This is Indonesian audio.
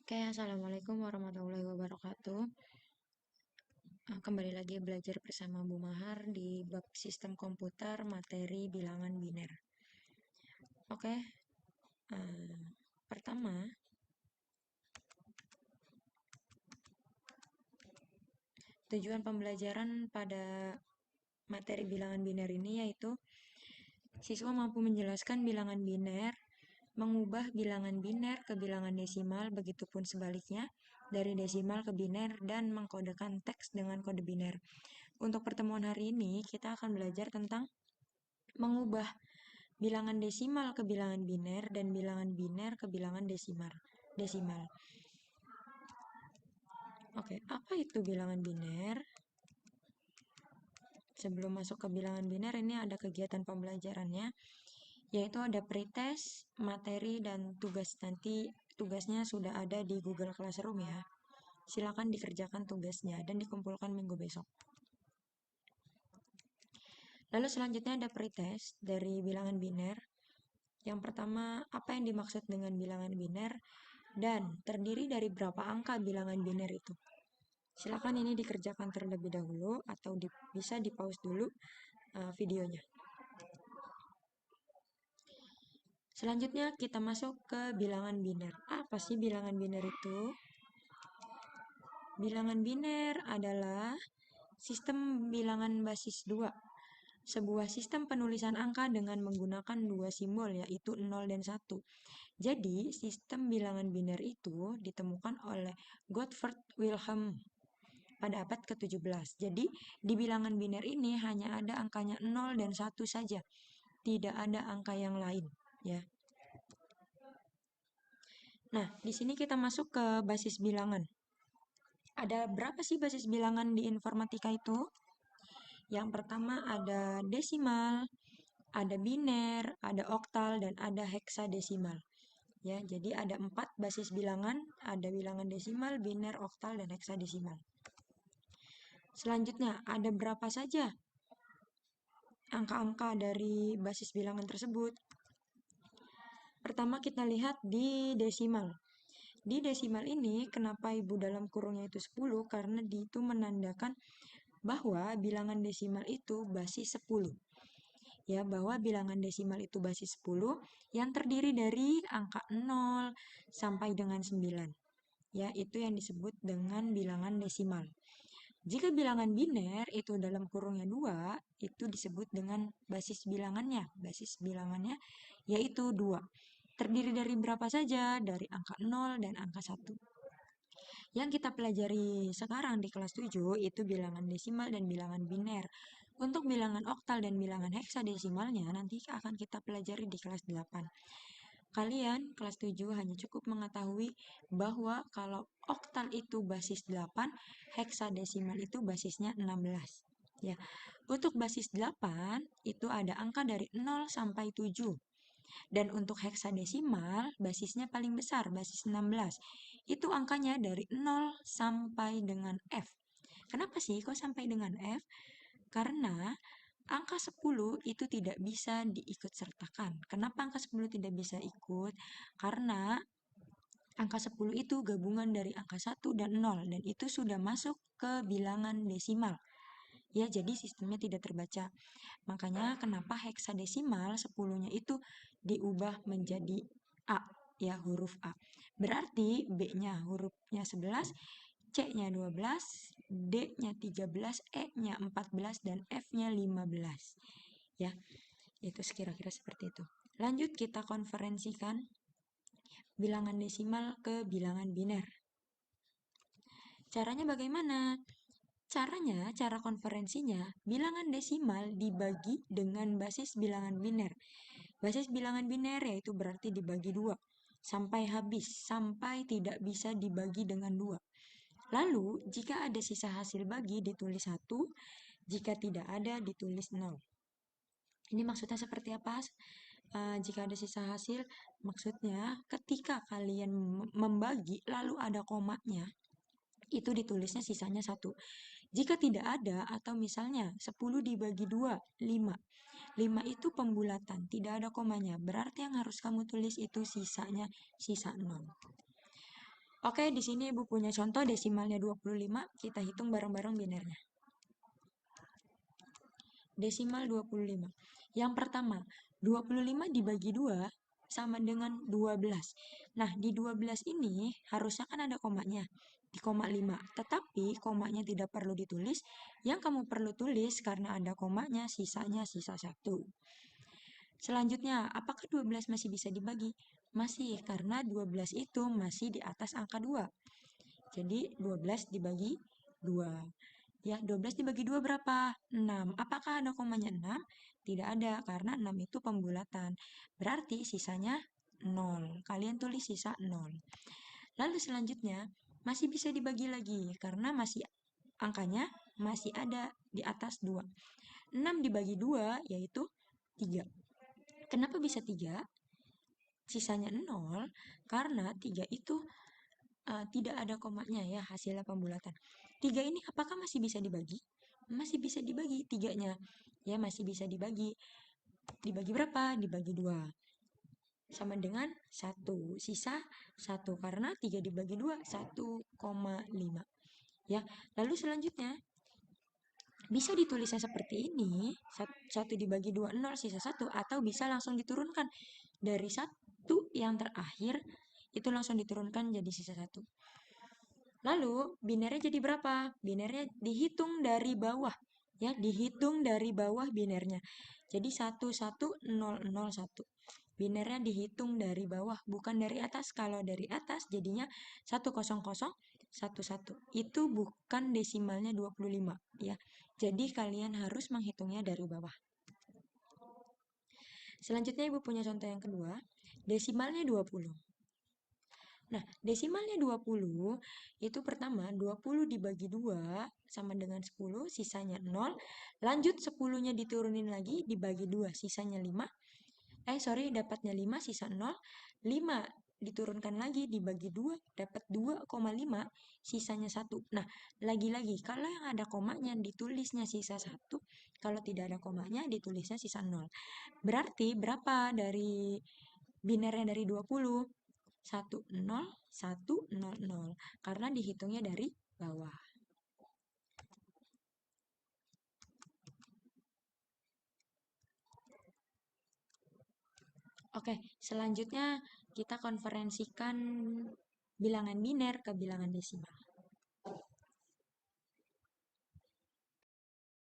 Oke, Assalamualaikum warahmatullahi wabarakatuh. Kembali lagi belajar bersama Bu Mahar di bab sistem komputer materi bilangan biner. Oke, eh, pertama, tujuan pembelajaran pada materi bilangan biner ini yaitu siswa mampu menjelaskan bilangan biner, mengubah bilangan biner ke bilangan desimal, begitupun sebaliknya, dari desimal ke biner, dan mengkodekan teks dengan kode biner. Untuk pertemuan hari ini, kita akan belajar tentang mengubah bilangan desimal ke bilangan biner dan bilangan biner ke bilangan desimal. Desimal. Oke, apa itu bilangan biner? Sebelum masuk ke bilangan biner, ini ada kegiatan pembelajarannya, yaitu ada pretest, materi, dan tugas. Nanti tugasnya sudah ada di Google Classroom ya. Silakan dikerjakan tugasnya dan dikumpulkan minggu besok. Lalu selanjutnya ada pretest dari bilangan biner. Yang pertama, apa yang dimaksud dengan bilangan biner dan terdiri dari berapa angka bilangan biner itu? Silakan ini dikerjakan terlebih dahulu atau bisa di-pause dulu videonya. Selanjutnya kita masuk ke bilangan biner. Apa sih bilangan biner itu? Bilangan biner adalah sistem bilangan basis 2. Sebuah sistem penulisan angka dengan menggunakan dua simbol yaitu 0 dan 1. Jadi, sistem bilangan biner itu ditemukan oleh Gottfried Wilhelm pada abad ke-17. Jadi, di bilangan biner ini hanya ada angkanya 0 dan 1 saja. Tidak ada angka yang lain, ya. Nah, di sini kita masuk ke basis bilangan. Ada berapa sih basis bilangan di informatika itu? Yang pertama ada desimal, ada biner, ada oktal, dan ada heksadesimal. Ya, jadi ada 4 basis bilangan, ada bilangan desimal, biner, oktal, dan heksadesimal. Selanjutnya, ada berapa saja angka-angka dari basis bilangan tersebut? Pertama kita lihat di desimal. Di desimal ini, kenapa ibu dalam kurungnya itu 10? Karena di itu menandakan bahwa bilangan desimal itu basis 10. Ya, bahwa bilangan desimal itu basis 10 yang terdiri dari angka 0 sampai dengan 9. Ya, itu yang disebut dengan bilangan desimal. Jika bilangan biner itu dalam kurungnya 2, itu disebut dengan basis bilangannya. Basis bilangannya yaitu 2. Terdiri dari berapa saja? Dari angka 0 dan angka 1. Yang kita pelajari sekarang di kelas 7 itu bilangan desimal dan bilangan biner. Untuk bilangan oktal dan bilangan heksadesimalnya nanti akan kita pelajari di kelas 8. Kalian kelas 7 hanya cukup mengetahui bahwa kalau oktal itu basis 8, heksadesimal itu basisnya 16. Ya. Untuk basis 8 itu ada angka dari 0 sampai 7. Dan untuk heksadesimal, basisnya paling besar, basis 16. Itu angkanya dari 0 sampai dengan F. Kenapa sih kok sampai dengan F? Karena angka 10 itu tidak bisa diikut sertakan. Kenapa angka 10 tidak bisa ikut? Karena angka 10 itu gabungan dari angka 1 dan 0 dan itu sudah masuk ke bilangan desimal. Ya, jadi sistemnya tidak terbaca. Makanya kenapa heksadesimal 10-nya itu diubah menjadi A, ya huruf A. Berarti B-nya hurufnya 11, C-nya 12, D-nya 13, E-nya 14, dan F-nya 15. Ya, itu kira-kira seperti itu. Lanjut kita konferensikan bilangan desimal ke bilangan biner. Caranya bagaimana? Cara konferensinya, bilangan desimal dibagi dengan basis bilangan biner. Basis bilangan biner yaitu berarti dibagi 2 sampai habis, sampai tidak bisa dibagi dengan 2. Lalu, jika ada sisa hasil bagi ditulis 1, jika tidak ada ditulis 0. Ini maksudnya seperti apa? Jika ada sisa hasil, maksudnya ketika kalian membagi lalu ada komanya, itu ditulisnya sisanya 1. Jika tidak ada, atau misalnya 10 dibagi 2, 5. 5 itu pembulatan, tidak ada komanya. Berarti yang harus kamu tulis itu sisanya, sisa 0. Oke, di sini Ibu punya contoh desimalnya 25, kita hitung bareng-bareng binernya. Desimal 25. Yang pertama, 25 dibagi 2 sama dengan 12. Nah, di 12 ini harusnya kan ada komanya, di koma 5. Tetapi komanya tidak perlu ditulis, yang kamu perlu tulis karena ada komanya, sisanya sisa 1. Selanjutnya, apakah 12 masih bisa dibagi? Masih, karena 12 itu masih di atas angka 2. Jadi 12 dibagi 2. Ya, 12 dibagi 2 berapa? 6. Apakah ada komanya 6? Tidak ada, karena 6 itu pembulatan. Berarti sisanya 0. Kalian tulis sisa 0. Lalu selanjutnya, masih bisa dibagi lagi, karena masih angkanya masih ada di atas 2. 6 dibagi 2 yaitu 3. Kenapa bisa 3? Sisanya 0, karena 3 itu tidak ada komanya ya, hasilnya pembulatan. 3 ini apakah masih bisa dibagi? Masih bisa dibagi tiganya. Ya, masih bisa dibagi. Dibagi berapa? Dibagi 2. Sama dengan 1. Sisa 1. Karena 3 dibagi 2, 1,5. Ya, lalu selanjutnya bisa ditulisnya seperti ini. 1 dibagi 2, 0, sisa 1. Atau bisa langsung diturunkan. Dari 1 yang terakhir, itu langsung diturunkan jadi sisa 1. Lalu, binernya jadi berapa? Binernya dihitung dari bawah. Ya, dihitung dari bawah binernya. Jadi 11001. Binernya dihitung dari bawah, bukan dari atas. Kalau dari atas jadinya 10011. Itu bukan desimalnya 25, ya. Jadi kalian harus menghitungnya dari bawah. Selanjutnya Ibu punya contoh yang kedua, desimalnya 20. Nah, desimalnya 20 itu pertama 20 dibagi 2 sama dengan 10, sisanya 0. Lanjut 10-nya diturunin lagi dibagi 2, sisanya 5. Dapatnya 5, sisa 0. 5 diturunkan lagi dibagi 2, dapat 2,5, sisanya 1. Nah, lagi-lagi kalau yang ada komanya ditulisnya sisa 1, kalau tidak ada komanya ditulisnya sisa 0. Berarti berapa dari binernya dari 20? 10100, karena dihitungnya dari bawah. Oke, selanjutnya kita konferensikan bilangan biner ke bilangan desimal.